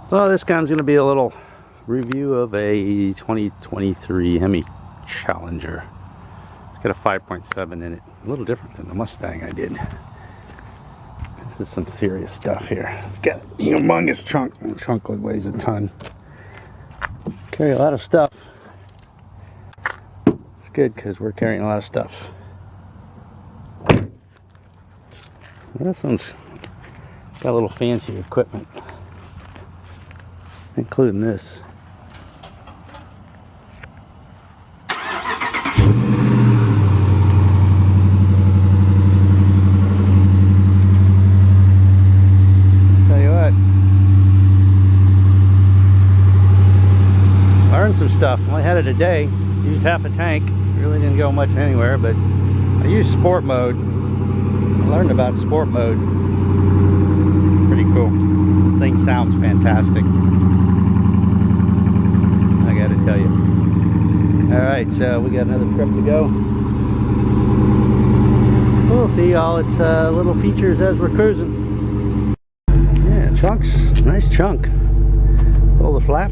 So this one's going to be a little review of a 2023 Hemi Challenger. It's got a 5.7 in it, a little different than the Mustang I did. This is some serious stuff here. It's got a humongous trunk. The trunk weighs a ton. Carry a lot of stuff. It's good because we're carrying a lot of stuff. This one's got a little fancy equipment, including this. Tell you what, learned some stuff. Only had it a day, used half a tank, really didn't go much anywhere, but I used sport mode. I learned about sport mode. Pretty cool. This thing sounds fantastic, I gotta tell you. Alright, so we got another trip to go. We'll see all its little features as we're cruising. Yeah, trunk's nice chunk. Pull the flap.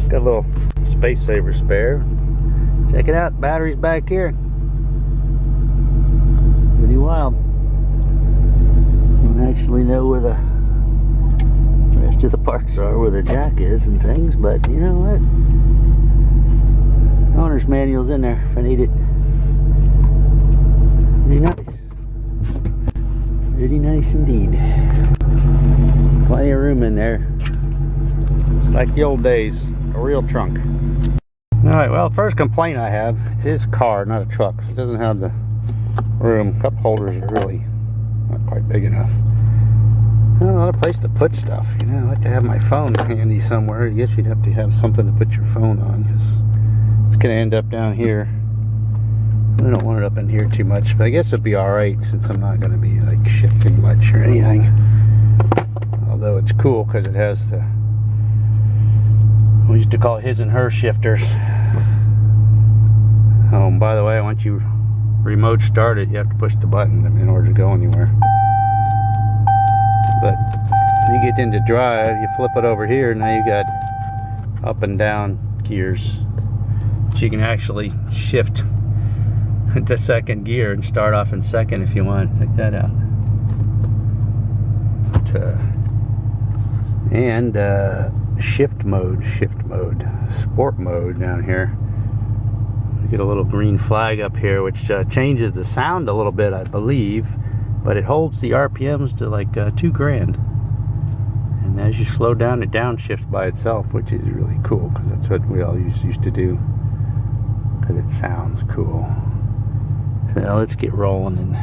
Got a little space saver spare. Check it out, battery's back here. Pretty wild. Don't actually know where the rest of the parts are, where the jack is and things, but you know what? Owner's manual's in there if I need it. Pretty nice. Pretty nice indeed. Plenty of room in there. It's like the old days, a real trunk. Alright, well, first complaint I have, it's his car, not a truck. It doesn't have the room. Cup holders are really not quite big enough. Not a place to put stuff, you know. I like to have my phone handy somewhere. I guess you'd have to have something to put your phone on, because it's going to end up down here. I don't want it up in here too much, but I guess it'd be alright since I'm not going to be like shifting much or anything. Although it's cool because it has the, we used to call it his and her shifters. Oh, and by the way, once you remote start it, you have to push the button in order to go anywhere. But when you get into drive, you flip it over here, now you got up and down gears. So you can actually shift into second gear and start off in second if you want. Check that out. And shift mode, sport mode down here. You get a little green flag up here, which changes the sound a little bit, I believe, but it holds the RPMs to like 2 grand. And as you slow down, it downshifts by itself, which is really cool because that's what we all used to do, because it sounds cool. So let's get rolling and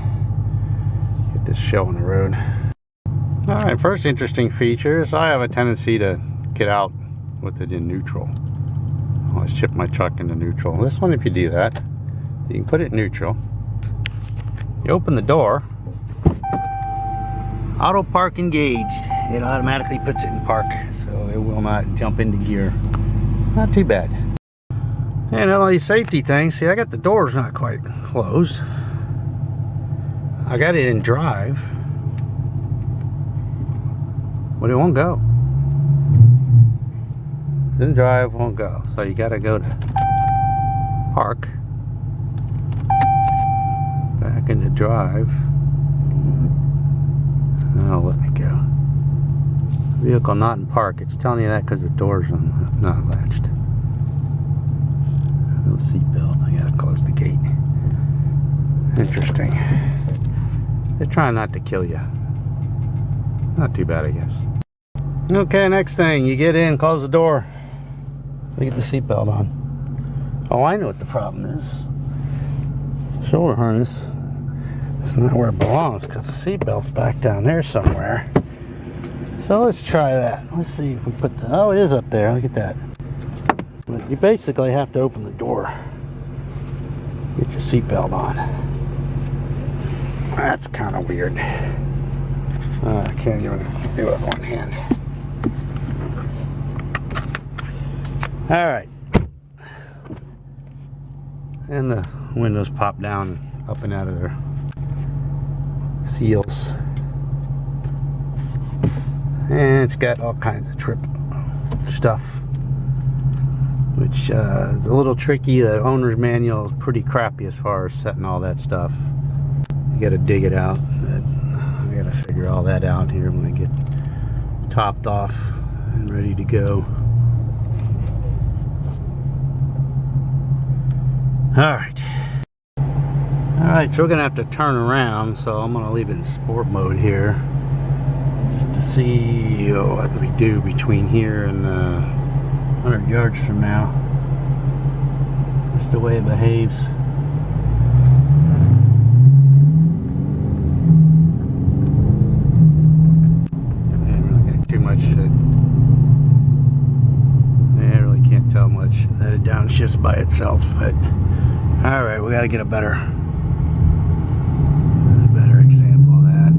get this show on the road. Alright, first interesting feature is I have a tendency to get out with it in neutral. I always shift my truck into neutral. This one, if you do that, you can put it in neutral. You open the door, auto park engaged. It automatically puts it in park, so it will not jump into gear. Not too bad. And all these safety things, see, I got the doors not quite closed. I got it in drive, but it won't go. Then drive won't go, so you gotta go to park, back into drive. Oh, let me go. Vehicle not in park. It's telling you that because the door's not latched. No seatbelt. I gotta close the gate. Interesting. They're trying not to kill you. Not too bad, I guess. Okay, next thing, you get in, close the door. Get the seatbelt on. Oh, I know what the problem is. Shoulder harness. It's not where it belongs because the seatbelt's back down there somewhere. So let's try that. Let's see if we put the, oh, it is up there. Look at that. But you basically have to open the door. Get your seatbelt on. That's kind of weird. I can't even do it with one hand. Alright. And the windows pop down, up and out of their seals. And it's got all kinds of trip stuff, which is a little tricky. The owner's manual is pretty crappy as far as setting all that stuff. You got to dig it out. I got to figure all that out here when I get topped off and ready to go. Alright, so we're gonna have to turn around, so I'm gonna leave it in sport mode here just to see what we do between here and 100 yards from now. Just the way it behaves. Too much. I really can't tell much that it downshifts by itself. But all right, we got to get a better example of that.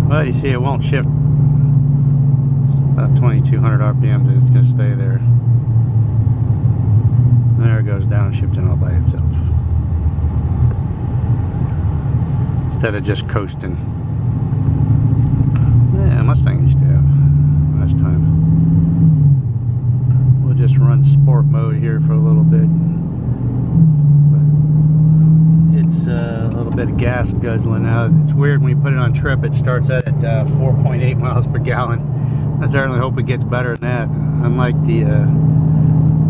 Well, you see, it won't shift about 2,200 RPMs, and it's going to stay there. There it goes, downshifting all by itself. Instead of just coasting. Yeah, Mustang used to have last time. We'll just run sport mode here for a little bit. But it's a little bit of gas guzzling out. It's weird when you put it on trip, it starts at 4.8 miles per gallon. I certainly hope it gets better than that. Unlike the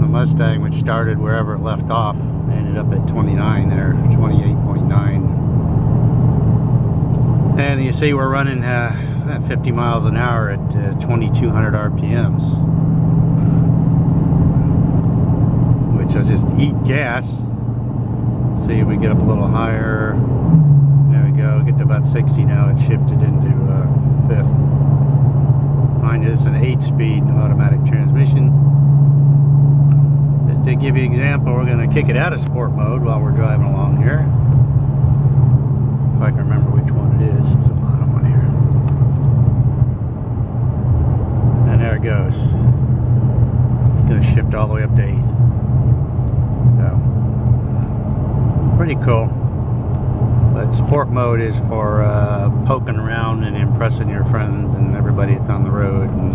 Mustang, which started wherever it left off, ended up at 29 there, 28.9. And you see we're running 50 miles an hour at 2,200 RPMs, which will just eat gas. Let's see if we get up a little higher. There we go, get to about 60 now. It shifted into 5th. Mind you, this is an 8-speed automatic transmission. Just to give you an example, we're going to kick it out of sport mode while we're driving along here. If I can remember which one it is. It's the bottom one here. And there it goes. It's going to shift all the way up to 8th. So, pretty cool. But sport mode is for poking around and impressing your friends and everybody that's on the road. And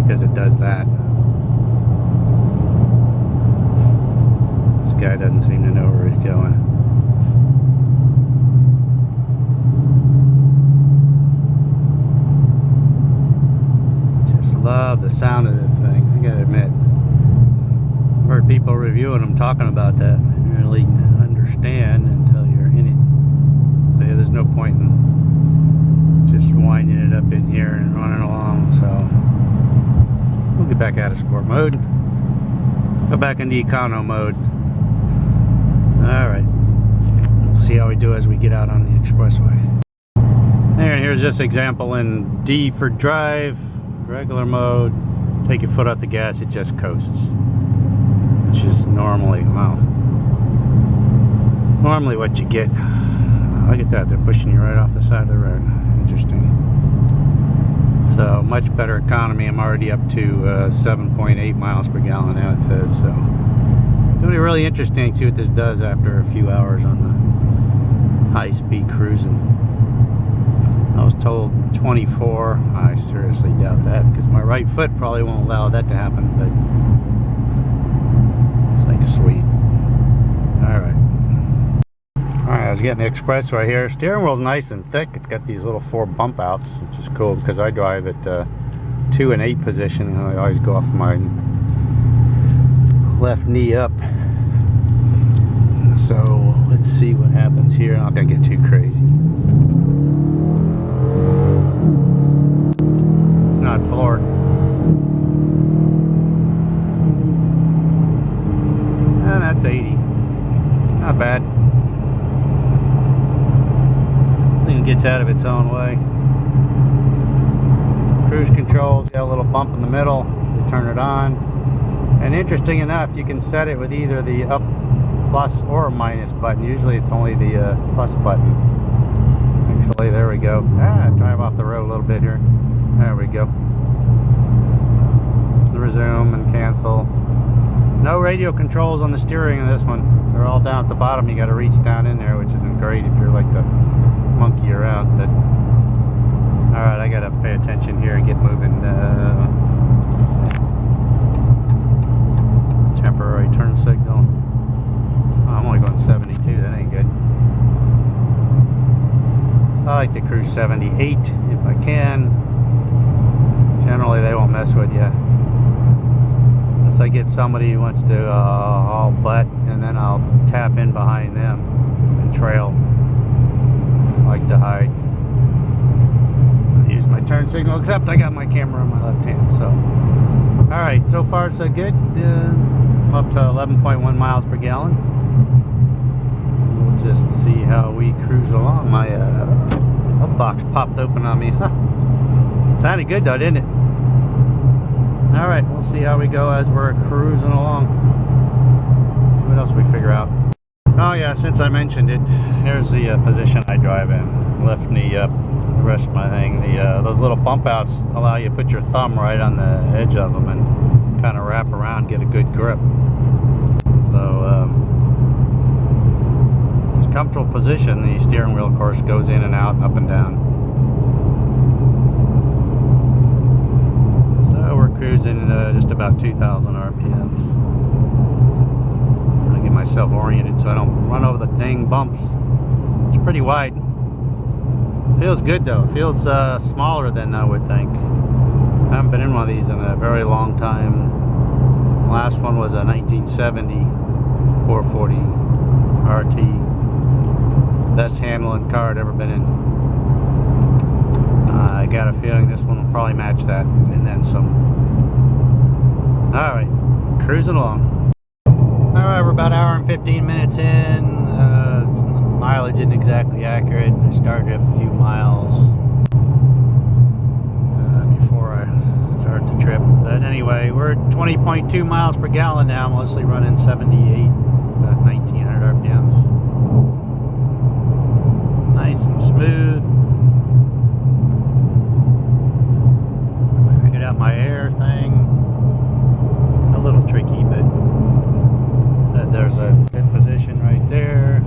because it does that. Guy doesn't seem to know where he's going. Just love the sound of this thing, I gotta admit. I've heard people reviewing them talking about that. You really understand until you're in it. So yeah, there's no point in just winding it up in here and running along. So we'll get back out of sport mode, go back into econo mode. Alright, we'll see how we do as we get out on the expressway. There, and here's this example in D for drive, regular mode. Take your foot off the gas, it just coasts. Which is normally, wow. Normally what you get. Look at that, they're pushing you right off the side of the road. Interesting. So, much better economy. I'm already up to 7.8 miles per gallon now, it says, so. It's going to be really interesting to see what this does after a few hours on the high-speed cruising. I was told 24. I seriously doubt that because my right foot probably won't allow that to happen, but it's like sweet. Alright, I was getting the expressway here. Steering wheel's nice and thick. It's got these little 4 bump outs, which is cool because I drive at 2 and 8 position, and I always go off my left knee up. So let's see what happens here. I'm not gonna get too crazy. It's not floored. And that's 80. Not bad. Thing gets out of its own way. Cruise controls, got a little bump in the middle. You turn it on. And interesting enough, you can set it with either the up plus or minus button. Usually it's only the plus button. Actually, there we go. Drive off the road a little bit here. There we go. Resume and cancel. No radio controls on the steering of this one. They're all down at the bottom. You got to reach down in there, which isn't great if you're like to monkey around. But all right, I got to pay attention here and get moving. Temporary turn signal. Oh, I'm only going 72. That ain't good. I like to cruise 78 if I can. Generally, they won't mess with you. Unless I get somebody who wants to haul butt, and then I'll tap in behind them and trail. I like to hide. Use my turn signal, except I got my camera on my left hand. So, all right, so far so good. I'm up to 11.1 miles per gallon. We'll just see how we cruise along. My hub box popped open on me. Huh. Sounded good though, didn't it? All right, we'll see how we go as we're cruising along. See what else we figure out. Oh yeah, since I mentioned it, here's the position I drive in. Left knee up, rest my thing. Those little bump outs allow you to put your thumb right on the edge of them and kind of wrap around, get a good grip. So it's a comfortable position. The steering wheel, of course, goes in and out, up and down. So we're cruising just about 2,000 RPMs. Trying to get myself oriented so I don't run over the dang bumps. It's pretty wide. Feels good though. It feels smaller than I would think. I haven't been in one of these in a very long time. The last one was a 1970 440 RT. Best handling car I'd ever been in. I got a feeling this one will probably match that and then some. Alright, cruising along. Alright, we're about an hour and 15 minutes in. The mileage isn't exactly accurate. I started a few miles before I started the trip. But anyway, we're at 20.2 miles per gallon now, mostly running 78, about 1900 RPMs. Nice and smooth. Figured out my air thing. It's a little tricky, but said there's a good position right there.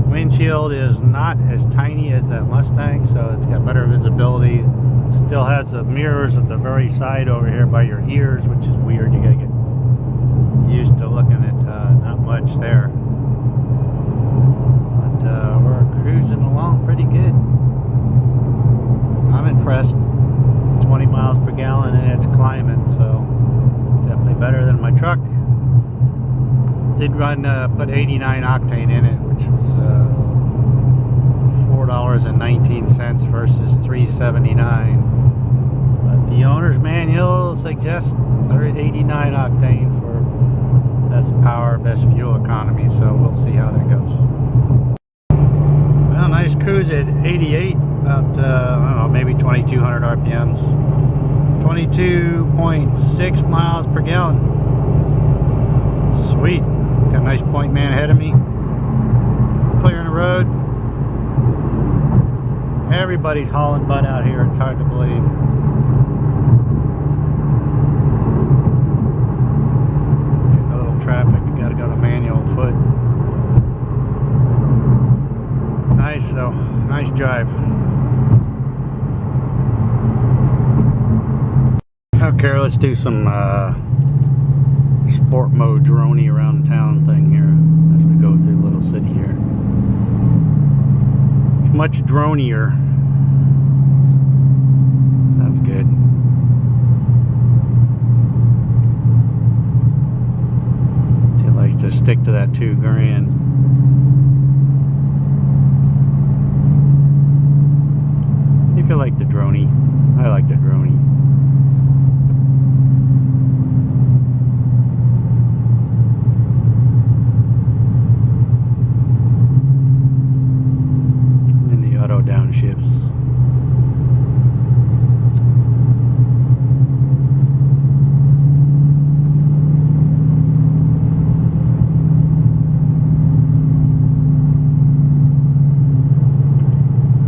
Windshield is not as tiny as that Mustang, so it's got better visibility. It still has the mirrors at the very side over here by your ears, which is weird. You gotta get used to looking at not much there. But we're cruising along pretty good. I'm impressed. 20 miles per gallon and it's climbing, so definitely better than my truck. Did run put 89 octane in it, which was $4.19 versus $3.79. But the owner's manual suggests 89 octane for best power, best fuel economy. So we'll see how that goes. Well, nice cruise at 88, about I don't know, maybe 2,200 RPMs. 22.6 miles per gallon. Sweet. Got a nice point man ahead of me. Clearing the road. Everybody's hauling butt out here. It's hard to believe. Getting a little traffic. You gotta go to manual foot. Nice though. Nice drive. Okay, let's do some sport mode droney around town thing here as we go through the little city here. It's much dronier. Sounds good. He likes to stick to that $2,000. If you like the droney, I like the droney. Downships.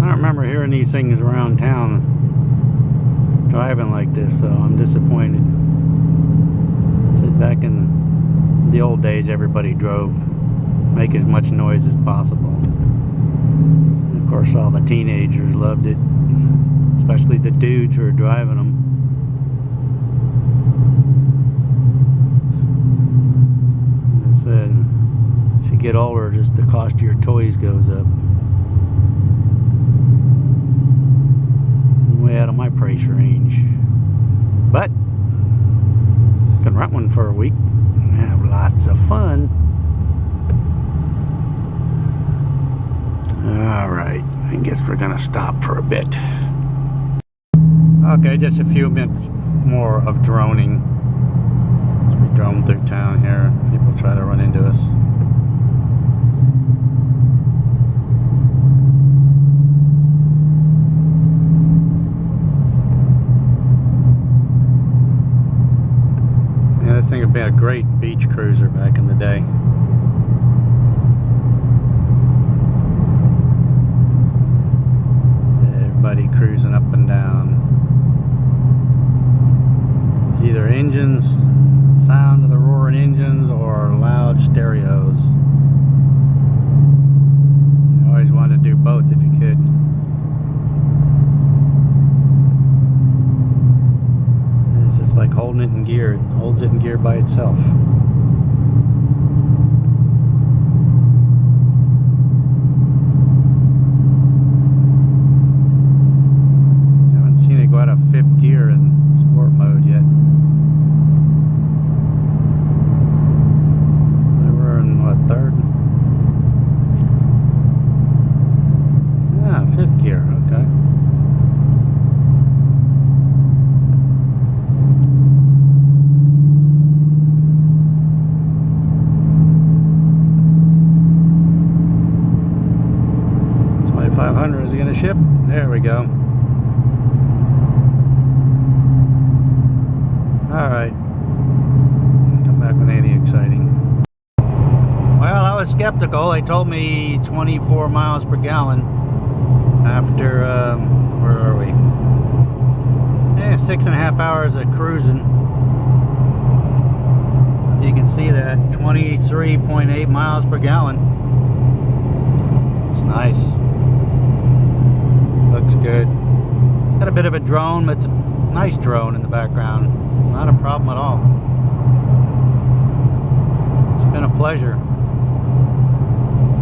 I don't remember hearing these things around town driving like this, so I'm disappointed. the old days, everybody drove, make as much noise as possible. And of course, all the teenagers loved it, especially the dudes who were driving them. As I said, as you get older, just the cost of your toys goes up. Way out of my price range, but can rent one for a week and have lots of fun. Alright, I guess we're gonna stop for a bit. Okay, just a few minutes more of droning as we drone through town here. People try to run into us. Yeah, this thing would be a great beach cruiser back in the day. Everybody cruising up and down. It's either engines, sound of the roaring engines, or loud stereos. I always wanted to do both if you could. It's just like holding it in gear. It holds it in gear by itself. Haven't seen it go out of 5th gear in sport mode yet. They were in what, 3rd? Ah, 5th gear, okay. Is it going to shift? There we go. Alright. Come back with anything exciting. Well, I was skeptical. They told me 24 miles per gallon after, where are we? 6.5 hours of cruising. You can see that 23.8 miles per gallon. It's nice. Looks good. Got a bit of a drone, but it's a nice drone in the background. Not a problem at all. It's been a pleasure.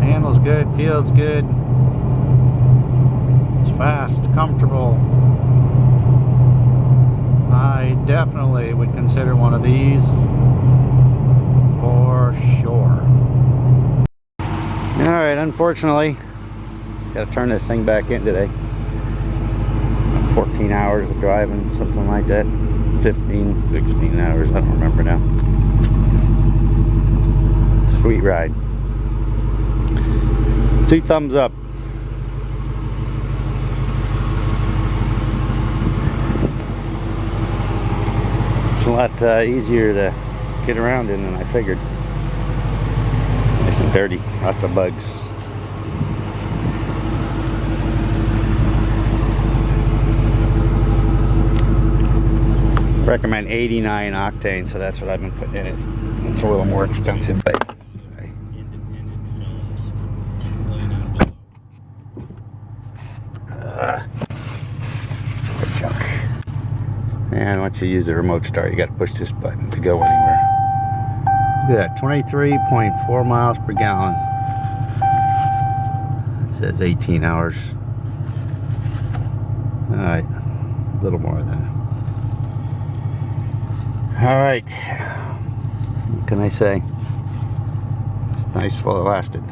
Handles good, feels good. It's fast, comfortable. I definitely would consider one of these for sure. Alright, unfortunately, gotta turn this thing back in today. 14 hours of driving, something like that. 15, 16 hours, I don't remember now. Sweet ride. 2 thumbs up. It's a lot easier to get around in than I figured. Nice and dirty, lots of bugs. Recommend 89 octane, so that's what I've been putting in it. It's a little more expensive, but good junk. And once you use the remote start, you got to push this button to go anywhere. Look at that, 23.4 miles per gallon. It says 18 hours. All right, a little more of that. Alright, what can I say? It's nice while it lasted.